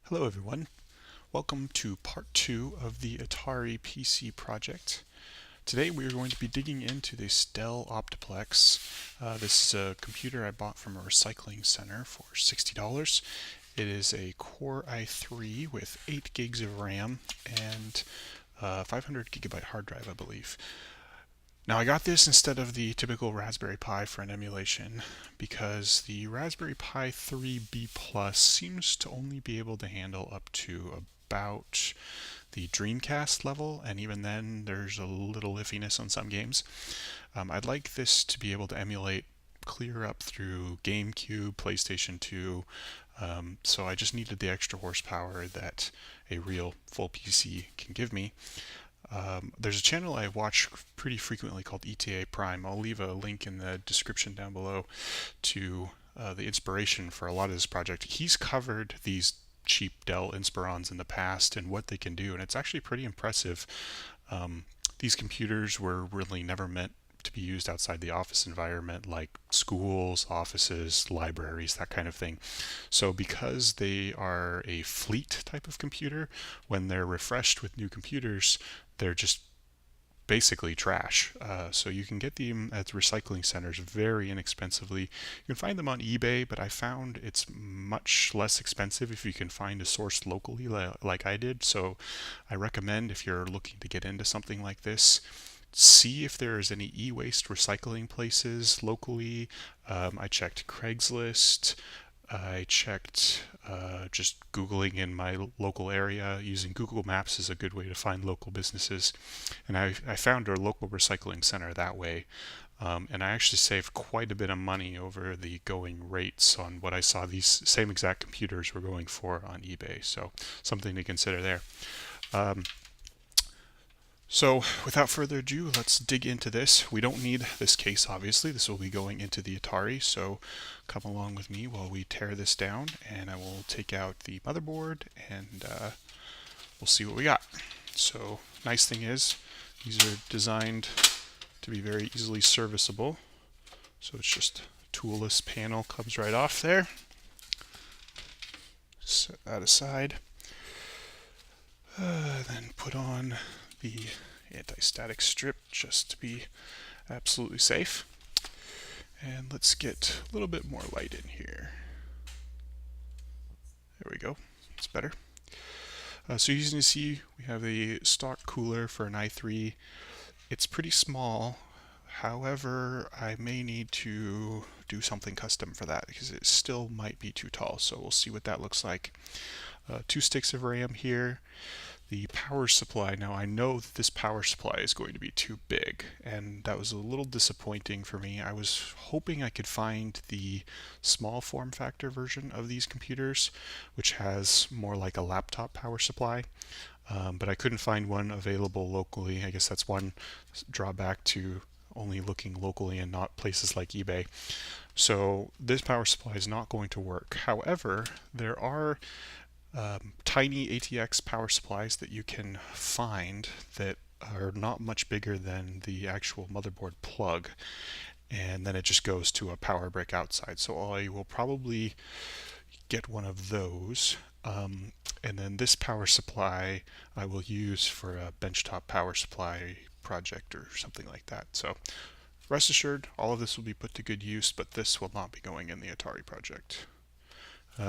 Hello everyone, welcome to part 2 of the Atari PC project. Today we are going to be digging into the Dell Optiplex. This is a computer I bought from a recycling center for $60. It is a Core i3 with 8 gigs of RAM and 500 gigabyte hard drive, I believe. Now I got this instead of the typical Raspberry Pi for an emulation because the Raspberry Pi 3B Plus seems to only be able to handle up to about the Dreamcast level, and even then there's a little iffiness on some games. I'd like this to be able to emulate clear up through GameCube, PlayStation 2, so I just needed the extra horsepower that a real full PC can give me. There's a channel I watch pretty frequently called ETA Prime. I'll leave a link in the description down below to the inspiration for a lot of this project. He's covered these cheap Dell Inspirons in the past and what they can do, and it's actually pretty impressive. These computers were really never meant to be used outside the office environment, like schools, offices, libraries, that kind of thing. So because they are a fleet type of computer, when they're refreshed with new computers, they're just basically trash. So you can get them at recycling centers very inexpensively. You can find them on eBay, but I found it's much less expensive if you can find a source locally like I did. So I recommend, if you're looking to get into something like this, see if there is any e-waste recycling places locally. I checked Craigslist. I checked just Googling in my local area. Using Google Maps is a good way to find local businesses. And I found a local recycling center that way. And I actually saved quite a bit of money over the going rates on what I saw these same exact computers were going for on eBay. So something to consider there. So without further ado, let's dig into this. We don't need this case, obviously. This will be going into the Atari, so come along with me while we tear this down, and I will take out the motherboard, and we'll see what we got. So nice thing is, these are designed to be very easily serviceable. So it's just toolless panel comes right off there. Set that aside. Then put on the anti-static strip just to be absolutely safe. And let's get a little bit more light in here. There we go. It's better. So as you can see, we have a stock cooler for an i3. It's pretty small. However, I may need to do something custom for that because it still might be too tall. So we'll see what that looks like. 2 sticks of RAM here. The power supply, now I know that this power supply is going to be too big, and that was a little disappointing for me. I was hoping I could find the small form factor version of these computers, which has more like a laptop power supply, but I couldn't find one available locally. I guess that's one drawback to only looking locally and not places like eBay. So this power supply is not going to work. However, there are tiny ATX power supplies that you can find that are not much bigger than the actual motherboard plug, and then it just goes to a power brick outside. So I will probably get one of those, and then this power supply I will use for a benchtop power supply project or something like that. So rest assured, all of this will be put to good use, but this will not be going in the Atari project.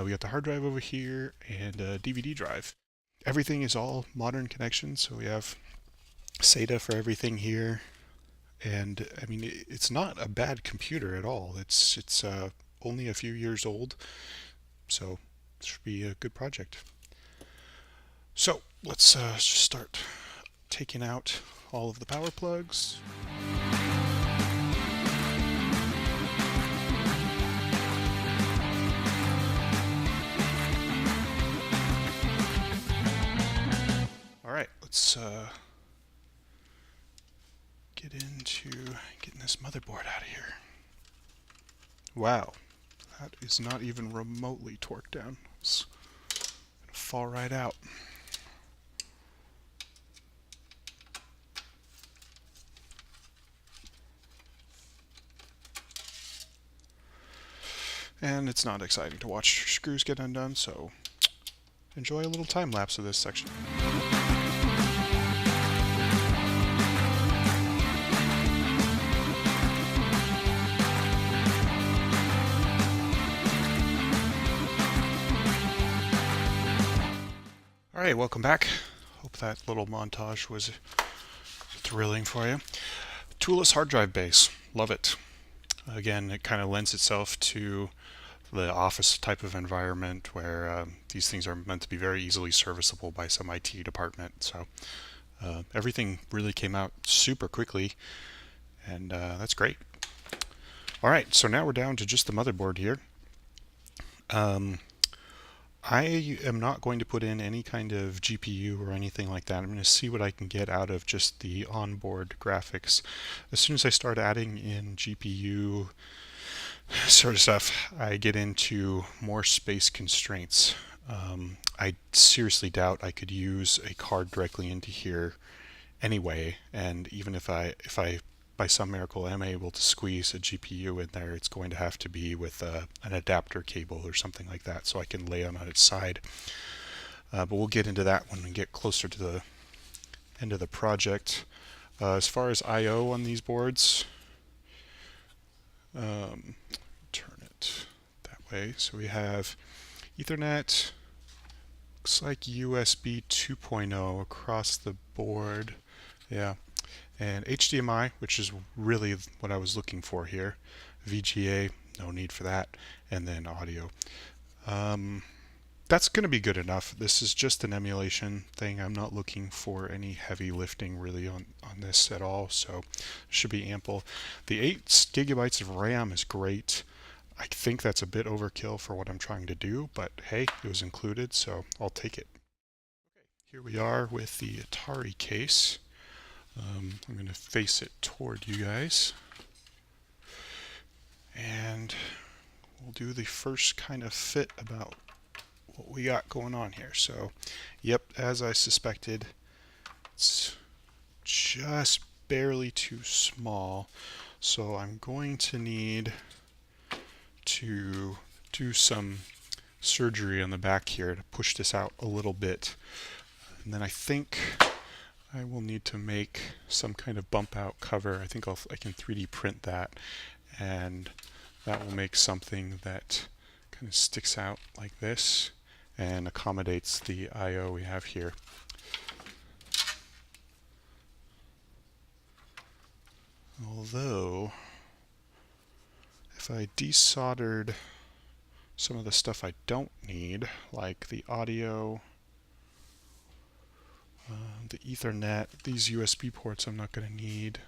We got the hard drive over here and a DVD drive. Everything is all modern connections, so we have SATA for everything here. And I mean, it's not a bad computer at all. It's only a few years old, so it should be a good project. So let's just start taking out all of the power plugs. Alright, let's get into getting this motherboard out of here. Wow, that is not even remotely torqued down. It's gonna fall right out. And it's not exciting to watch screws get undone, so enjoy a little time lapse of this section. Alright, welcome back. Hope that little montage was thrilling for you. Toolless hard drive base. Love it. Again, it kind of lends itself to the office type of environment where these things are meant to be very easily serviceable by some IT department. So everything really came out super quickly, and that's great. Alright, so now we're down to just the motherboard here. I am not going to put in any kind of GPU or anything like that. I'm going to see what I can get out of just the onboard graphics. As soon as I start adding in GPU sort of stuff, I get into more space constraints. I seriously doubt I could use a card directly into here anyway, and even if I by some miracle am able to squeeze a GPU in there, it's going to have to be with an adapter cable or something like that, so I can lay on its side. But we'll get into that when we get closer to the end of the project. As far as I/O on these boards, turn it that way. So we have Ethernet, looks like USB 2.0 across the board. Yeah. And HDMI, which is really what I was looking for here. VGA, no need for that. And then audio. That's going to be good enough. This is just an emulation thing. I'm not looking for any heavy lifting really on this at all, so it should be ample. The 8 gigabytes of RAM is great. I think that's a bit overkill for what I'm trying to do, but hey, it was included, so I'll take it. Okay, here we are with the Atari case. I'm going to face it toward you guys, and we'll do the first kind of fit about what we got going on here. So, yep, as I suspected, it's just barely too small, so I'm going to need to do some surgery on the back here to push this out a little bit, and then I think I will need to make some kind of bump out cover. I think I can 3D print that, and that will make something that kind of sticks out like this and accommodates the I/O we have here. Although, if I desoldered some of the stuff I don't need, like the audio, the Ethernet, these USB ports I'm not going to need.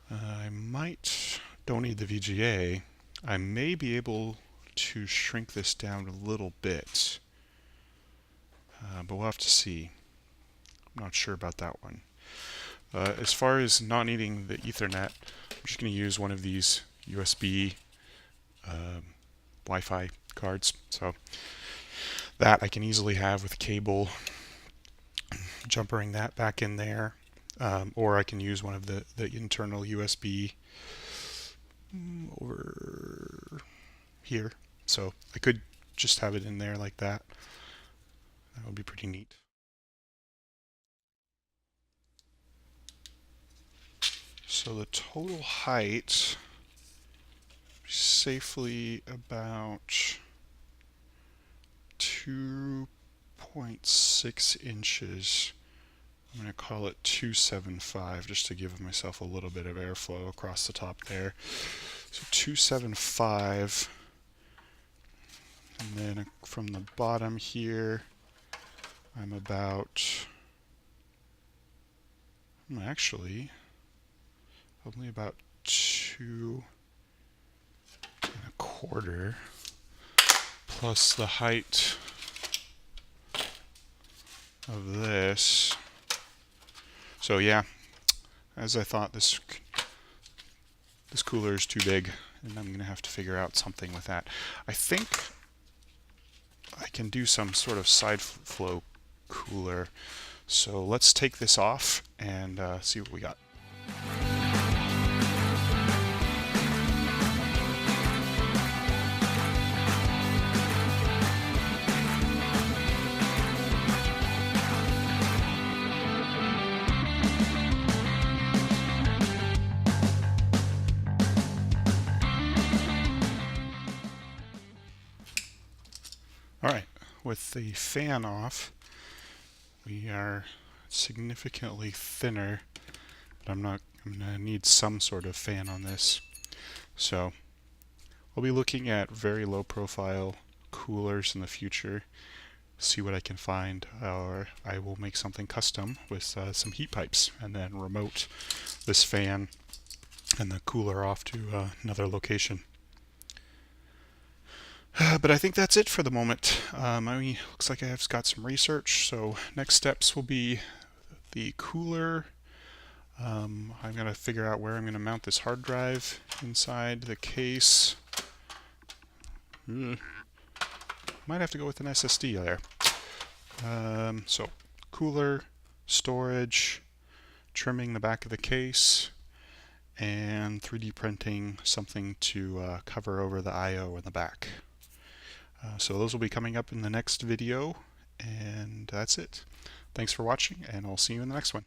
I don't need the VGA. I may be able to shrink this down a little bit, but we'll have to see. I'm not sure about that one. As far as not needing the Ethernet, I'm just going to use one of these USB Wi-Fi cards. So that I can easily have with cable, jumpering that back in there, or I can use one of the internal USB over here. So I could just have it in there like that. That would be pretty neat. So the total height safely about 2.6 inches. I'm going to call it 275 just to give myself a little bit of airflow across the top there. So 275, and then from the bottom here I'm actually only about 2.25 plus the height of this. So yeah, as I thought, this cooler is too big, and I'm going to have to figure out something with that. I think I can do some sort of side flow cooler. So let's take this off and see what we got. Alright, with the fan off, we are significantly thinner, but I'm going to need some sort of fan on this. So we'll be looking at very low profile coolers in the future, see what I can find, or I will make something custom with some heat pipes and then remote this fan and the cooler off to another location. But I think that's it for the moment. Looks like I've got some research, so next steps will be the cooler. I'm going to figure out where I'm going to mount this hard drive inside the case. Might have to go with an SSD there. So cooler, storage, trimming the back of the case, and 3D printing something to cover over the I/O in the back. So those will be coming up in the next video, and that's it. Thanks for watching, and I'll see you in the next one.